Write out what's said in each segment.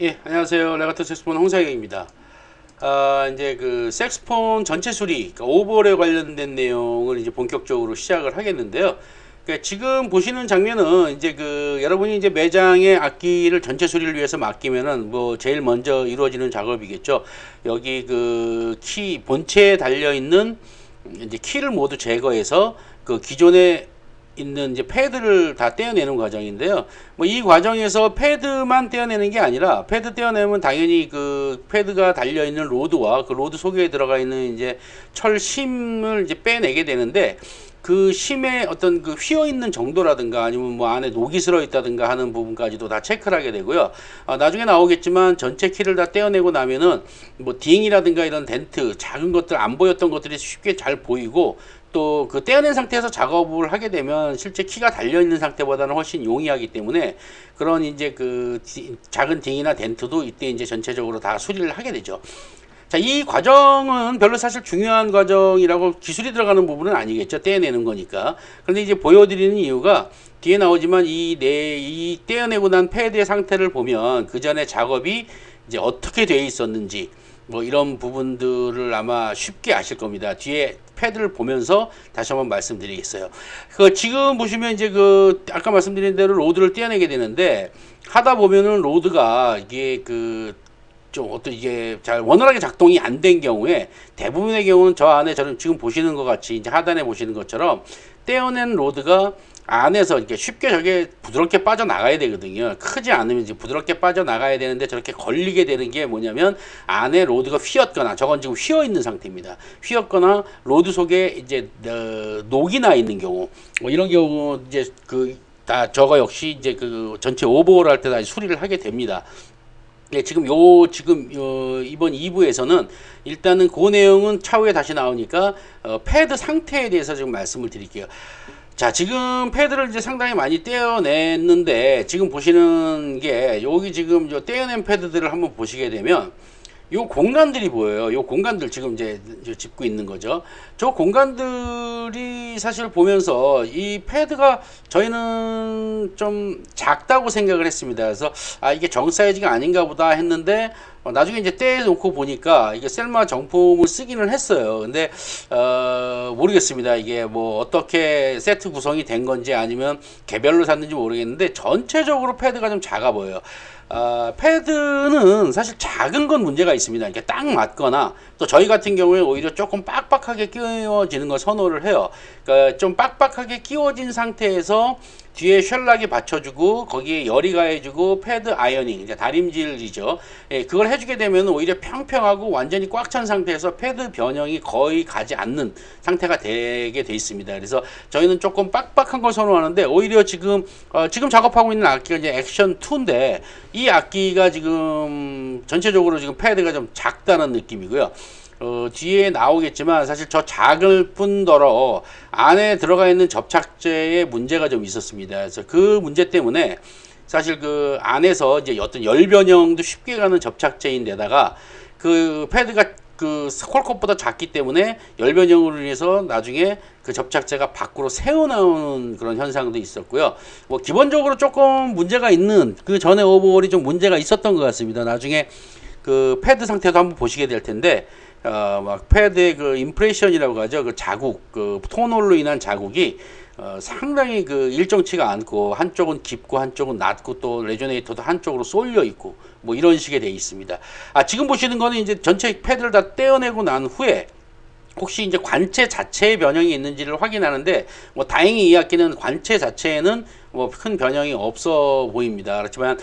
예, 안녕하세요. 레가토 색스폰 홍사경입니다. 이제 그 색스폰 전체 수리, 그러니까 오버홀에 관련된 내용을 이제 본격적으로 시작을 하겠는데요. 그러니까 지금 보시는 장면은 이제 그 여러분이 이제 매장에 악기를 전체 수리를 위해서 맡기면은 뭐 제일 먼저 이루어지는 작업이겠죠. 여기 그 키 본체에 달려 있는 이제 키를 모두 제거해서 그 기존에 있는 이제 패드를 다 떼어내는 과정인데요. 뭐 이 과정에서 패드만 떼어내는 게 아니라 패드 떼어내면 당연히 그 패드가 달려 있는 로드와 그 로드 속에 들어가 있는 이제 철심을 이제 빼내게 되는데 그 심의 어떤 그 휘어 있는 정도라든가 아니면 뭐 안에 녹이 슬어 있다든가 하는 부분까지도 다 체크를 하게 되고요. 나중에 나오겠지만 전체 키를 다 떼어내고 나면은 뭐 딩이라든가 이런 덴트 작은 것들 안 보였던 것들이 쉽게 잘 보이고 또 그 떼어낸 상태에서 작업을 하게 되면 실제 키가 달려 있는 상태보다는 훨씬 용이하기 때문에 그런 이제 그 작은 딩이나 덴트도 이때 이제 전체적으로 다 수리를 하게 되죠. 자, 이 과정은 별로 사실 중요한 과정이라고 기술이 들어가는 부분은 아니겠죠. 떼어내는 거니까. 그런데 이제 보여드리는 이유가 뒤에 나오지만 이 떼어내고 난 패드의 상태를 보면 그 전에 작업이 이제 어떻게 되어 있었는지 뭐 이런 부분들을 아마 쉽게 아실 겁니다. 뒤에 패드를 보면서 다시 한번 말씀드리겠어요. 그 지금 보시면 이제 그 아까 말씀드린 대로 로드를 떼어내게 되는데 하다 보면은 로드가 이게 그 좀 어떤 이게 잘 원활하게 작동이 안 된 경우에 대부분의 경우는 저 안에 저는 지금 보시는 것 같이 이제 하단에 보시는 것처럼 떼어낸 로드가 안에서 이렇게 쉽게 저게 부드럽게 빠져나가야 되거든요. 크지 않으면 이제 부드럽게 빠져나가야 되는데 저렇게 걸리게 되는 게 뭐냐면 안에 로드가 휘었거나 저건 지금 휘어 있는 상태입니다. 휘었거나 로드 속에 이제 녹이 나 있는 경우 뭐 이런 경우 이제 그 다 저거 역시 이제 그 전체 오버홀 할 때 다시 수리를 하게 됩니다. 네, 이번 2부에서는 일단은 그 내용은 차후에 다시 나오니까 패드 상태에 대해서 좀 말씀을 드릴게요. 자, 지금 패드를 이제 상당히 많이 떼어냈는데 지금 보시는 게 여기 지금 저 떼어낸 패드들을 한번 보시게 되면 요 공간들이 보여요. 요 공간들 지금 이제 짚고 있는 거죠. 저 공간들이 사실 보면서 이 패드가 저희는 좀 작다고 생각을 했습니다. 그래서 이게 정 사이즈가 아닌가 보다 했는데 나중에 이제 떼놓고 보니까 이게 셀마 정품을 쓰기는 했어요. 근데 모르겠습니다. 이게 뭐 어떻게 세트 구성이 된 건지 아니면 개별로 샀는지 모르겠는데 전체적으로 패드가 좀 작아 보여요. 패드는 사실 작은 건 문제가 있습니다. 이렇게 딱 맞거나 또 저희 같은 경우에 오히려 조금 빡빡하게 끼워지는 걸 선호를 해요. 그러니까 좀 빡빡하게 끼워진 상태에서 뒤에 쉘락이 받쳐주고 거기에 열이 가해주고 패드 아이어닝 이제 다림질이죠. 예, 그걸 해주게 되면 오히려 평평하고 완전히 꽉 찬 상태에서 패드 변형이 거의 가지 않는 상태가 되게 돼 있습니다. 그래서 저희는 조금 빡빡한 걸 선호하는데 오히려 지금 작업하고 있는 악기가 이제 액션 2인데 이 악기가 지금 전체적으로 지금 패드가 좀 작다는 느낌이고요. 뒤에 나오겠지만 사실 저 작을 뿐더러 안에 들어가 있는 접착제에 문제가 좀 있었습니다. 그래서 그 문제 때문에 사실 그 안에서 이제 어떤 열 변형도 쉽게 가는 접착제인데다가 그 패드가 그 콜컵보다 작기 때문에 열 변형으로 인해서 나중에 그 접착제가 밖으로 새어나오는 그런 현상도 있었고요. 뭐 기본적으로 조금 문제가 있는 그 전에 오버홀이 좀 문제가 있었던 것 같습니다. 나중에 그 패드 상태도 한번 보시게 될 텐데 막 패드의 그 임프레션이라고 하죠. 그 자국, 그 톤홀로 인한 자국이 상당히 그 일정치가 않고 한쪽은 깊고 한쪽은 낮고 또 레조네이터도 한쪽으로 쏠려 있고 뭐 이런 식의 돼 있습니다. 지금 보시는 거는 이제 전체 패드를 다 떼어내고 난 후에 혹시 이제 관체 자체의 변형이 있는지를 확인하는데 뭐 다행히 이 악기는 관체 자체에는 뭐 큰 변형이 없어 보입니다. 그렇지만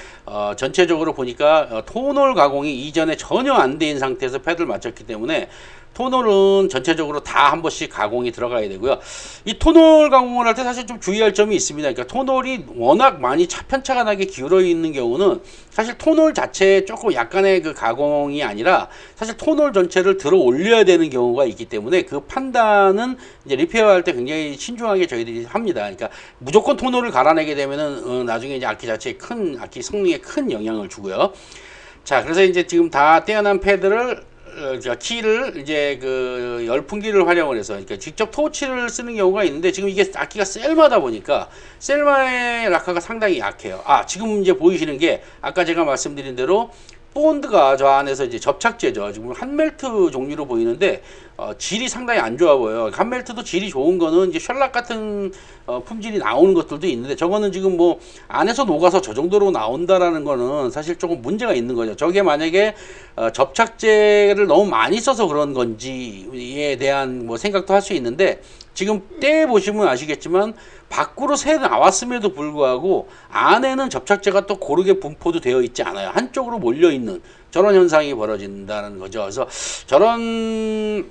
전체적으로 보니까 톤홀 가공이 이전에 전혀 안 된 상태에서 패드를 맞췄기 때문에 톤홀은 전체적으로 다 한 번씩 가공이 들어가야 되고요. 이 톤홀 가공을 할 때 사실 좀 주의할 점이 있습니다. 그러니까 톤홀이 워낙 많이 편차가 나게 기울어 있는 경우는 사실 톤홀 자체에 조금 약간의 그 가공이 아니라 사실 톤홀 전체를 들어 올려야 되는 경우가 있기 때문에 그 판단은 이제 리페어할 때 굉장히 신중하게 저희들이 합니다. 그러니까 무조건 톤홀을 갈아내게 되면은 나중에 이제 악기 자체에 악기 성능에 큰 영향을 주고요. 자, 그래서 이제 지금 다 떼어난 패드를 키를 이제 그 열풍기를 활용을 해서 그러니까 직접 토치를 쓰는 경우가 있는데 지금 이게 악기가 셀마다 보니까 셀마의 락카가 상당히 약해요. 지금 이제 보이시는 게 아까 제가 말씀드린 대로 본드가 저 안에서 이제 접착제죠. 지금 한멜트 종류로 보이는데 질이 상당히 안 좋아 보여요. 한멜트도 질이 좋은 거는 이제 셜락 같은 품질이 나오는 것들도 있는데 저거는 지금 뭐 안에서 녹아서 저 정도로 나온다라는 거는 사실 조금 문제가 있는 거죠. 저게 만약에 접착제를 너무 많이 써서 그런 건지에 대한 뭐 생각도 할 수 있는데 지금 떼 보시면 아시겠지만 밖으로 새 나왔음에도 불구하고 안에는 접착제가 또 고르게 분포도 되어 있지 않아요. 한쪽으로 몰려 있는 저런 현상이 벌어진다는 거죠. 그래서 저런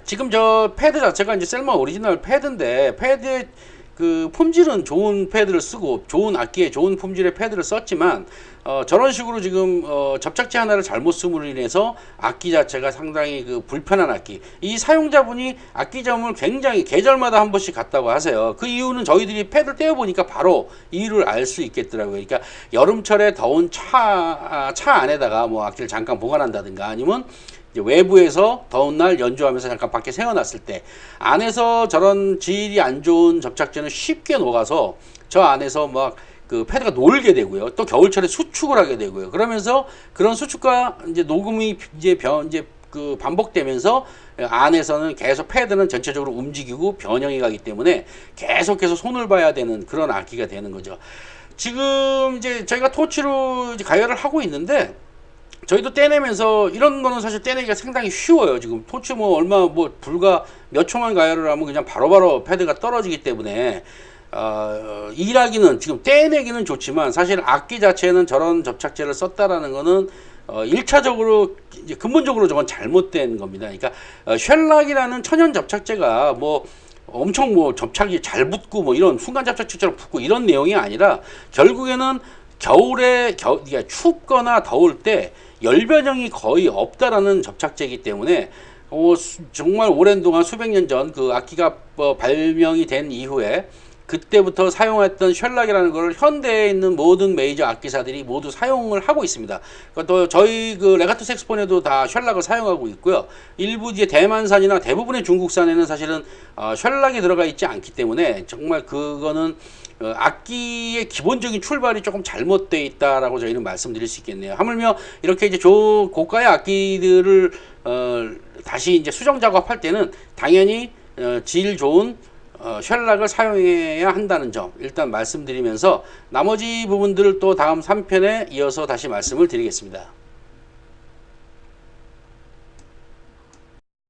지금 저 패드 자체가 이제 셀마 오리지널 패드인데 패드의 그 품질은 좋은 패드를 쓰고 좋은 악기에 좋은 품질의 패드를 썼지만 저런 식으로 지금 접착제 하나를 잘못 쓰므로 인해서 악기 자체가 상당히 그 불편한 악기. 이 사용자분이 악기점을 굉장히 계절마다 한 번씩 갔다고 하세요. 그 이유는 저희들이 패드를 떼어보니까 바로 이유를 알 수 있겠더라고요. 그러니까 여름철에 더운 차 안에다가 뭐 악기를 잠깐 보관한다든가 아니면 이제 외부에서 더운 날 연주하면서 잠깐 밖에 세워놨을 때 안에서 저런 질이 안 좋은 접착제는 쉽게 녹아서 저 안에서 막 그 패드가 놀게 되고요. 또 겨울철에 수축을 하게 되고요. 그러면서 그런 수축과 이제 녹음이 이제 그 반복되면서 안에서는 계속 패드는 전체적으로 움직이고 변형이 가기 때문에 계속해서 손을 봐야 되는 그런 악기가 되는 거죠. 지금 이제 저희가 토치로 이제 가열을 하고 있는데 저희도 떼내면서 이런 거는 사실 떼내기가 상당히 쉬워요. 지금 토치 뭐 얼마 뭐 불과 몇 초만 가열을 하면 그냥 바로바로 패드가 떨어지기 때문에 일하기는 지금 떼내기는 좋지만 사실 악기 자체는 저런 접착제를 썼다라는 거는 1차적으로 이제 근본적으로 저건 잘못된 겁니다. 그러니까 쉘락이라는 천연 접착제가 뭐 엄청 뭐 접착이 잘 붙고 뭐 이런 순간 접착제처럼 붙고 이런 내용이 아니라 결국에는 겨울에 그러니까 춥거나 더울 때 열 변형이 거의 없다라는 접착제이기 때문에 정말 오랜 동안 수백 년 전 그 악기가 발명이 된 이후에 그때부터 사용했던 쉘락이라는 걸 현대에 있는 모든 메이저 악기사들이 모두 사용을 하고 있습니다. 또 저희 그 레가토 색스폰에도 다 쉘락을 사용하고 있고요. 일부 이제 대만산이나 대부분의 중국산에는 사실은 쉘락이 들어가 있지 않기 때문에 정말 그거는 악기의 기본적인 출발이 조금 잘못되어 있다라고 저희는 말씀드릴 수 있겠네요. 하물며 이렇게 이제 고가의 악기들을 다시 이제 수정 작업할 때는 당연히 질 좋은 쉘락을 사용해야 한다는 점 일단 말씀드리면서 나머지 부분들을 또 다음 3편에 이어서 다시 말씀을 드리겠습니다.